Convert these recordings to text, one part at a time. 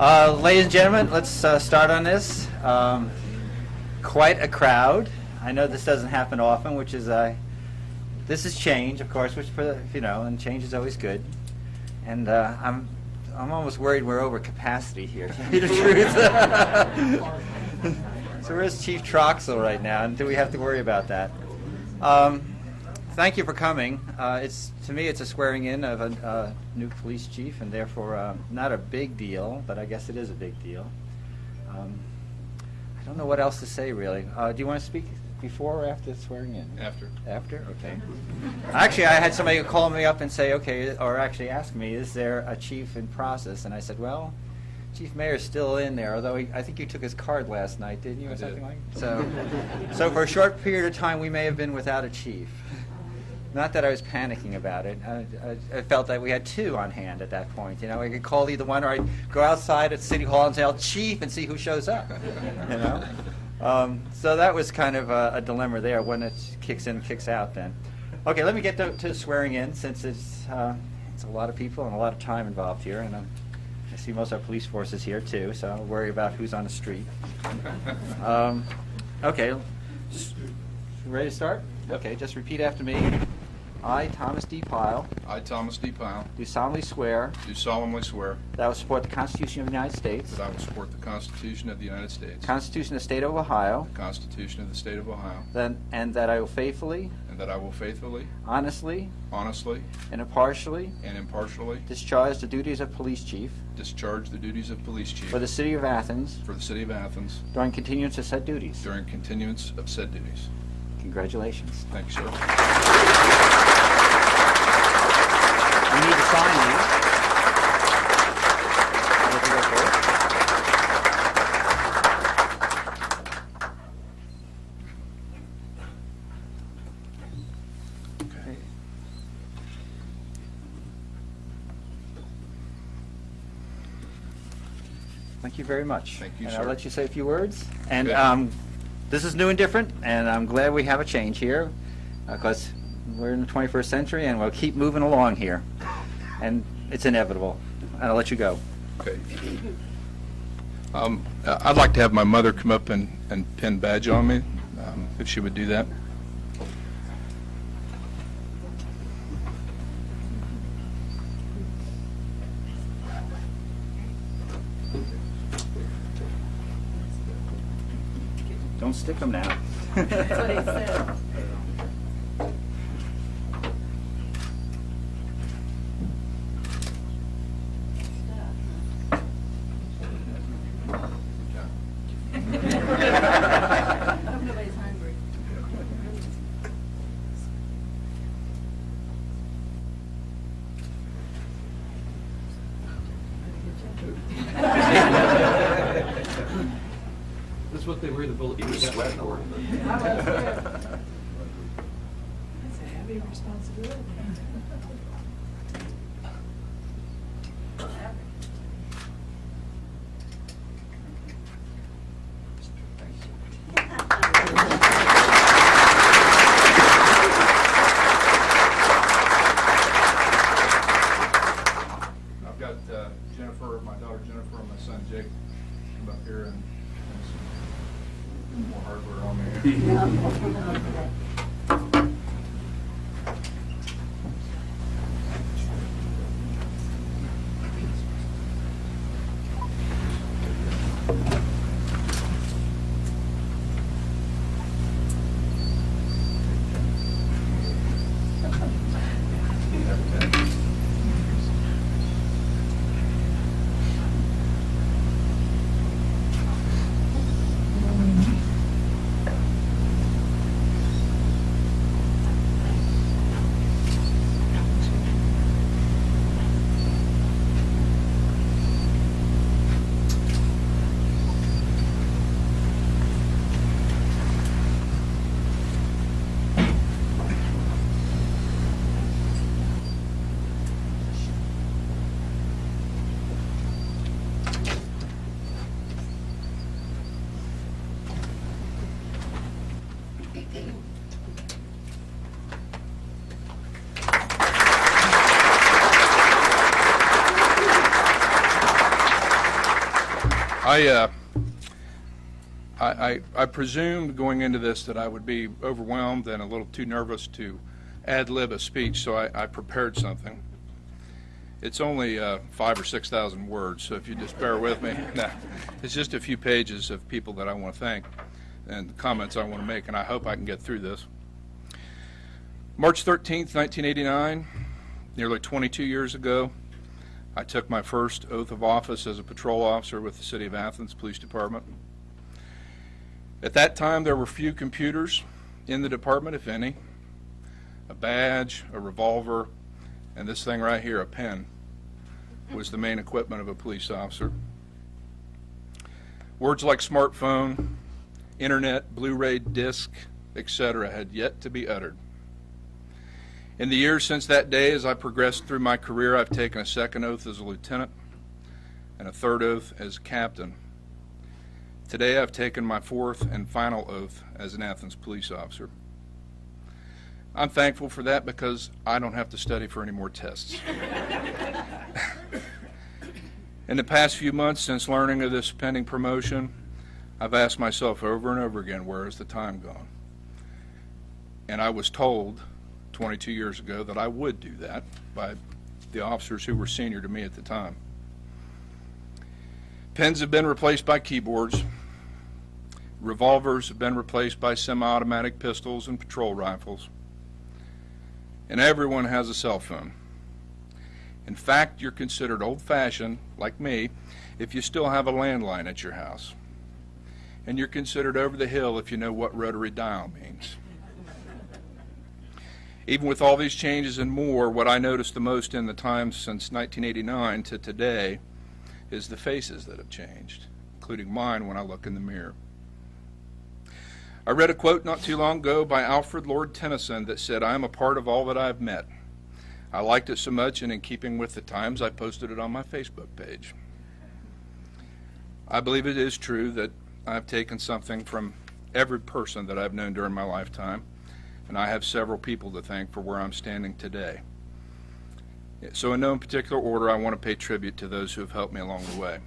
Ladies and gentlemen, let's start on this. Quite a crowd. I know this doesn't happen often, which is this is change, of course, which and change is always good. And I'm almost worried we're over capacity here. To tell you the truth. So where's Chief Troxel right now? And do we have to worry about that? Thank you for coming. To me, it's a swearing in of a new police chief, and therefore not a big deal, but I guess it is a big deal. I don't know what else to say, really. Do you want to speak before or after swearing in? After. After? Okay. Actually, I had somebody call me up and say, okay, or actually ask me, is there a chief in process? And I said, well, Chief Mayor's still in there, although I think you took his card last night, didn't you, or something like that? So for a short period of time, we may have been without a chief. Not that I was panicking about it. I felt that we had two on hand at that point. I could call either one, or I'd go outside at City Hall and say, "Oh, Chief," and see who shows up. So that was kind of a dilemma there. When it kicks in, kicks out. Then, okay, let me get to swearing in, since it's a lot of people and a lot of time involved here, and I see most of our police forces here too. So I'll worry about who's on the street. Okay, ready to start? Yep. Okay, just repeat after me. I, Thomas D. Pyle, I, Thomas D. Pyle, do solemnly swear do solemnly swear that I will support the Constitution of the United States, that I will support the Constitution of the United States, the Constitution of the State of Ohio, the Constitution of the State of Ohio, and that I will faithfully, honestly, and impartially discharge the duties of police chief for the City of Athens during continuance of said duties. Congratulations. Thank you, sir. We need to sign these. Okay. Thank you very much. Thank you, and sir. I'll let you say a few words. And Okay. this is new and different, and I'm glad we have a change here, because we're in the 21st century, and we'll keep moving along here. And it's inevitable. And I'll let you go. Okay. I'd like to have my mother come up and pin badge on me, if she would do that. Don't stick them now. That's what he said. I hope nobody's hungry. That's what they wear the bullet. I was scared. That's a heavy responsibility. I've got Jennifer, my daughter Jennifer, and my son Jake come up here and some more hardware on me here. I presumed going into this that I would be overwhelmed and a little too nervous to ad-lib a speech, so I prepared something. It's only 5,000 or 6,000 words, so if you just bear with me. Nah, it's just a few pages of people that I want to thank and comments I want to make, and I hope I can get through this. March 13th, 1989, nearly 22 years ago, I took my first oath of office as a patrol officer with the City of Athens Police Department. At that time, there were few computers in the department, if any. A badge, a revolver, and this thing right here, a pen, was the main equipment of a police officer. Words like smartphone, internet, Blu-ray disc, etc. had yet to be uttered. In the years since that day, as I progressed through my career, I've taken a second oath as a lieutenant and a third oath as a captain. Today, I've taken my fourth and final oath as an Athens police officer. I'm thankful for that because I don't have to study for any more tests. In the past few months since learning of this pending promotion, I've asked myself over and over again, where has the time gone? And I was told 22 years ago that I would do that by the officers who were senior to me at the time. Pens have been replaced by keyboards. Revolvers have been replaced by semi-automatic pistols and patrol rifles. And everyone has a cell phone. In fact, you're considered old-fashioned, like me, if you still have a landline at your house. And you're considered over the hill if you know what rotary dial means. Even with all these changes and more, what I noticed the most in the time since 1989 to today is the faces that have changed, including mine when I look in the mirror. I read a quote not too long ago by Alfred Lord Tennyson that said, "I am a part of all that I have met." I liked it so much, and in keeping with the times, I posted it on my Facebook page. I believe it is true that I've taken something from every person that I've known during my lifetime, and I have several people to thank for where I'm standing today. So in no particular order, I want to pay tribute to those who have helped me along the way.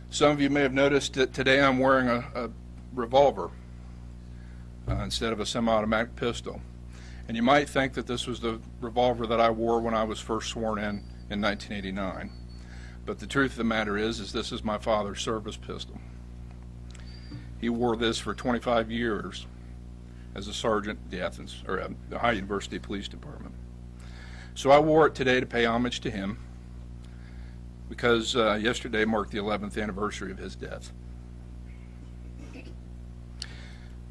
Some of you may have noticed that today I'm wearing a revolver instead of a semi-automatic pistol. And you might think that this was the revolver that I wore when I was first sworn in 1989. But the truth of the matter is this is my father's service pistol. He wore this for 25 years as a sergeant at the Athens, or the Ohio University Police Department. So I wore it today to pay homage to him because yesterday marked the 11th anniversary of his death.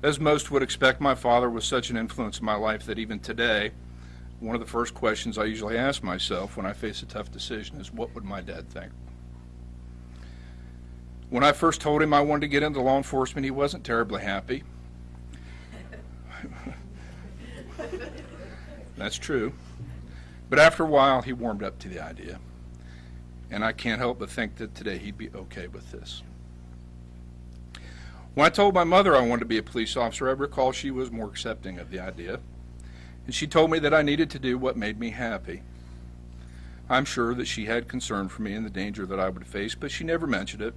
As most would expect, my father was such an influence in my life that even today, one of the first questions I usually ask myself when I face a tough decision is, what would my dad think? When I first told him I wanted to get into law enforcement, he wasn't terribly happy. That's true. But after a while, he warmed up to the idea. And I can't help but think that today he'd be okay with this. When I told my mother I wanted to be a police officer, I recall she was more accepting of the idea. And she told me that I needed to do what made me happy. I'm sure that she had concern for me and the danger that I would face, but she never mentioned it.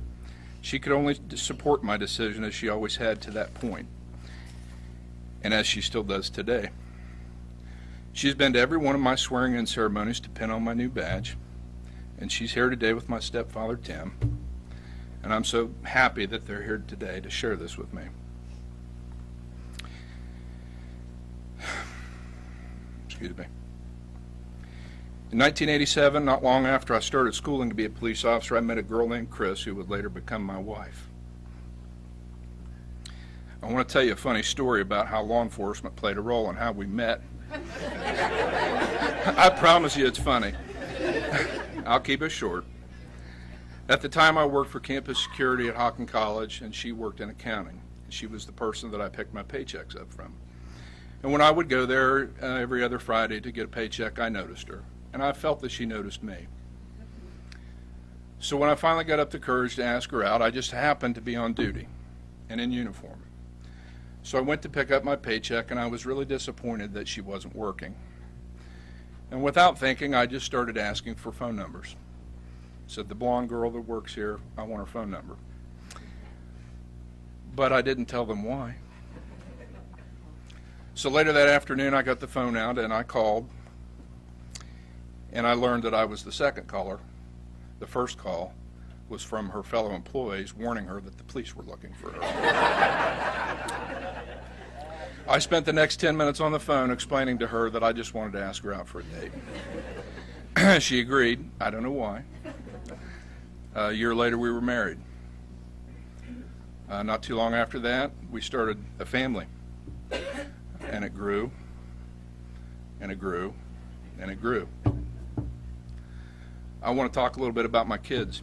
She could only support my decision, as she always had to that point, and as she still does today. She's been to every one of my swearing-in ceremonies to pin on my new badge, and she's here today with my stepfather, Tim. And I'm so happy that they're here today to share this with me. Excuse me. In 1987, not long after I started schooling to be a police officer, I met a girl named Chris who would later become my wife. I want to tell you a funny story about how law enforcement played a role in how we met. I promise you it's funny. I'll keep it short. At the time, I worked for campus security at Hockin College, and she worked in accounting. She was the person that I picked my paychecks up from. And when I would go there every other Friday to get a paycheck, I noticed her, and I felt that she noticed me. So when I finally got up the courage to ask her out, I just happened to be on duty and in uniform. So I went to pick up my paycheck, and I was really disappointed that she wasn't working. And without thinking, I just started asking for phone numbers. Said, the blonde girl that works here, I want her phone number. But I didn't tell them why. So later that afternoon, I got the phone out and I called, and I learned that I was the second caller. The first call was from her fellow employees warning her that the police were looking for her. I spent the next 10 minutes on the phone explaining to her that I just wanted to ask her out for a date. She agreed. I don't know why. A year later, we were married. Not too long after that, we started a family. And it grew, and it grew, and it grew. I want to talk a little bit about my kids.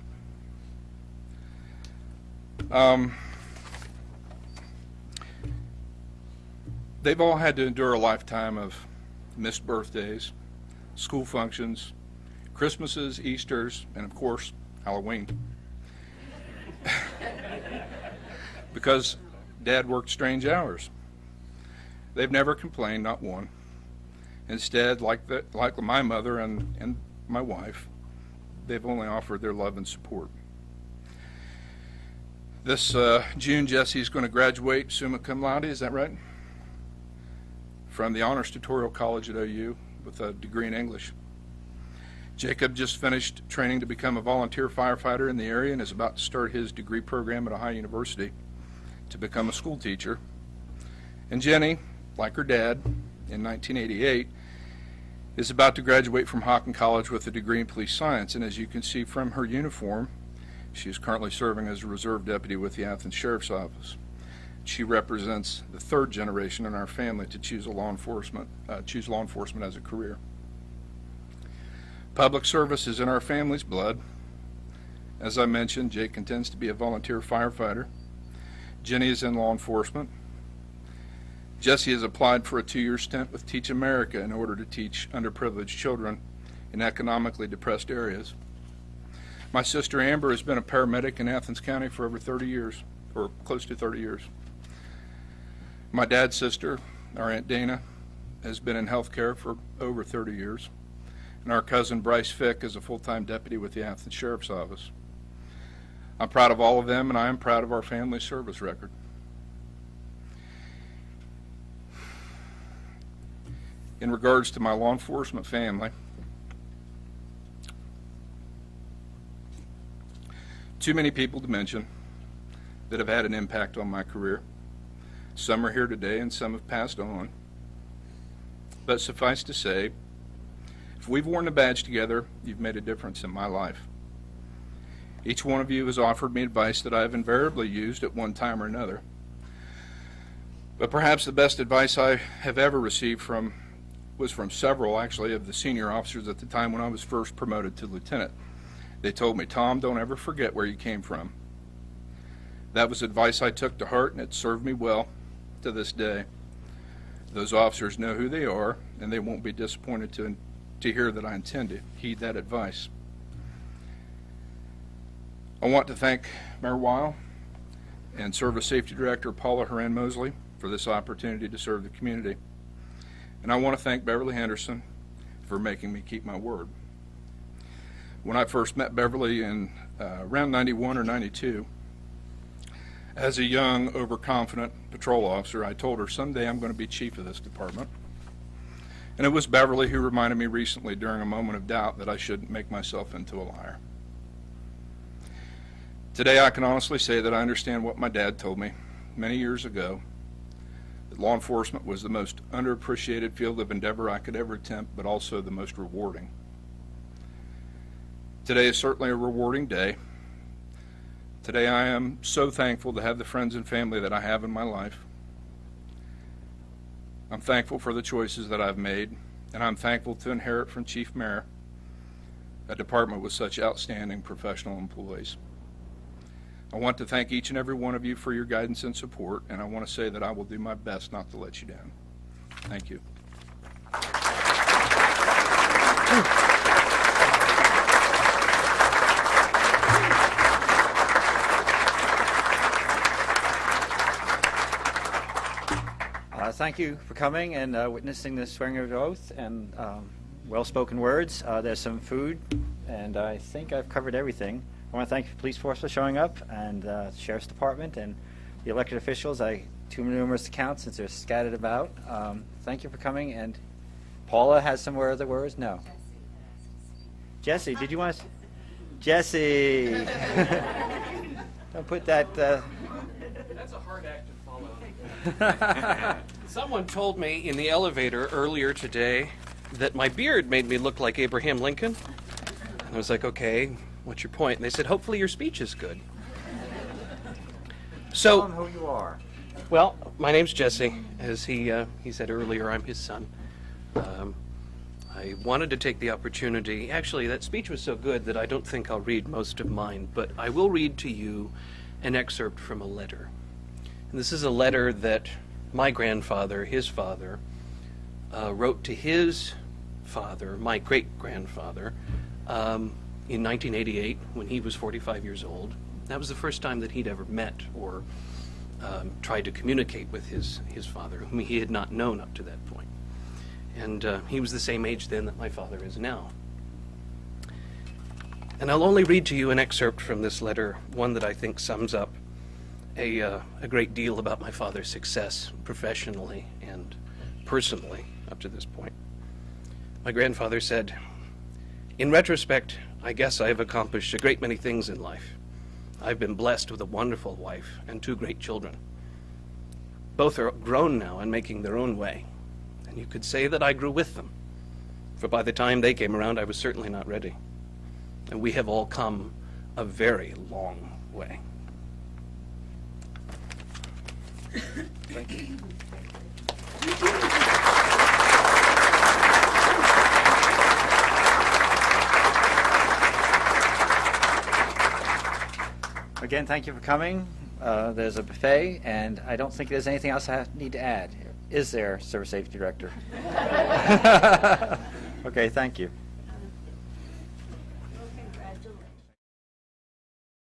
They've all had to endure a lifetime of missed birthdays, school functions, Christmases, Easters, and of course, Halloween. Because Dad worked strange hours. They've never complained, not one. Instead, like my mother and my wife, they've only offered their love and support. This June, Jesse's going to graduate summa cum laude, is that right? From the Honors Tutorial College at OU with a degree in English. Jacob just finished training to become a volunteer firefighter in the area and is about to start his degree program at Ohio University to become a school teacher. And Jenny, like her dad in 1988, is about to graduate from Hockin College with a degree in police science. And as you can see from her uniform, she is currently serving as a reserve deputy with the Athens Sheriff's Office. She represents the third generation in our family to choose law enforcement as a career. Public service is in our family's blood. As I mentioned, Jake intends to be a volunteer firefighter. Jenny is in law enforcement. Jesse has applied for a 2-year stint with Teach America in order to teach underprivileged children in economically depressed areas. My sister Amber has been a paramedic in Athens County for over 30 years, or close to 30 years. My dad's sister, our Aunt Dana, has been in healthcare for over 30 years. And our cousin Bryce Fick is a full-time deputy with the Athens Sheriff's Office. I'm proud of all of them, and I am proud of our family service record. In regards to my law enforcement family, too many people to mention that have had an impact on my career. Some are here today and some have passed on. But suffice to say, if we've worn the badge together, you've made a difference in my life. Each one of you has offered me advice that I have invariably used at one time or another. But perhaps the best advice I have ever received was from several, actually, of the senior officers at the time when I was first promoted to lieutenant. They told me, Tom, don't ever forget where you came from. That was advice I took to heart, and it served me well to this day. Those officers know who they are, and they won't be disappointed to hear that I intend to heed that advice. I want to thank Mayor Pyle and Service Safety Director Paula Horan-Mosley for this opportunity to serve the community. And I want to thank Beverly Henderson for making me keep my word. When I first met Beverly in around 91 or 92, as a young, overconfident patrol officer, I told her someday I'm going to be chief of this department. And it was Beverly who reminded me recently during a moment of doubt that I shouldn't make myself into a liar. Today I can honestly say that I understand what my dad told me many years ago, that law enforcement was the most underappreciated field of endeavor I could ever attempt, but also the most rewarding. Today is certainly a rewarding day. Today I am so thankful to have the friends and family that I have in my life. I'm thankful for the choices that I've made, and I'm thankful to inherit from Chief Mayor a department with such outstanding professional employees. I want to thank each and every one of you for your guidance and support, and I want to say that I will do my best not to let you down. Thank you. Thank you for coming and witnessing this swearing of oath. And well-spoken words. There's some food, and I think I've covered everything. I want to thank the police force for showing up, and the sheriff's department, and the elected officials. Too numerous to count since they're scattered about. Thank you for coming. And Paula has some other words? No. Jesse, did you want to? Jesse. Don't put that. That's a hard act to follow. Someone told me in the elevator earlier today that my beard made me look like Abraham Lincoln. And I was like, okay, what's your point? And they said, hopefully your speech is good. Tell them who you are. Well, my name's Jesse. As he said earlier, I'm his son. I wanted to take the opportunity. Actually, that speech was so good that I don't think I'll read most of mine, but I will read to you an excerpt from a letter. And this is a letter that my grandfather, his father, wrote to his father, my great-grandfather, in 1988 when he was 45 years old. That was the first time that he'd ever met or tried to communicate with his father, whom he had not known up to that point. And he was the same age then that my father is now. And I'll only read to you an excerpt from this letter, one that I think sums up a great deal about my father's success professionally and personally up to this point. My grandfather said, "In retrospect, I guess I have accomplished a great many things in life. I've been blessed with a wonderful wife and 2 great children. Both are grown now and making their own way. And you could say that I grew with them, for by the time they came around, I was certainly not ready. And we have all come a very long way." Thank you. Again, thank you for coming. There's a buffet, and I don't think there's anything else I need to add. Is there, Service Safety Director? Okay, thank you.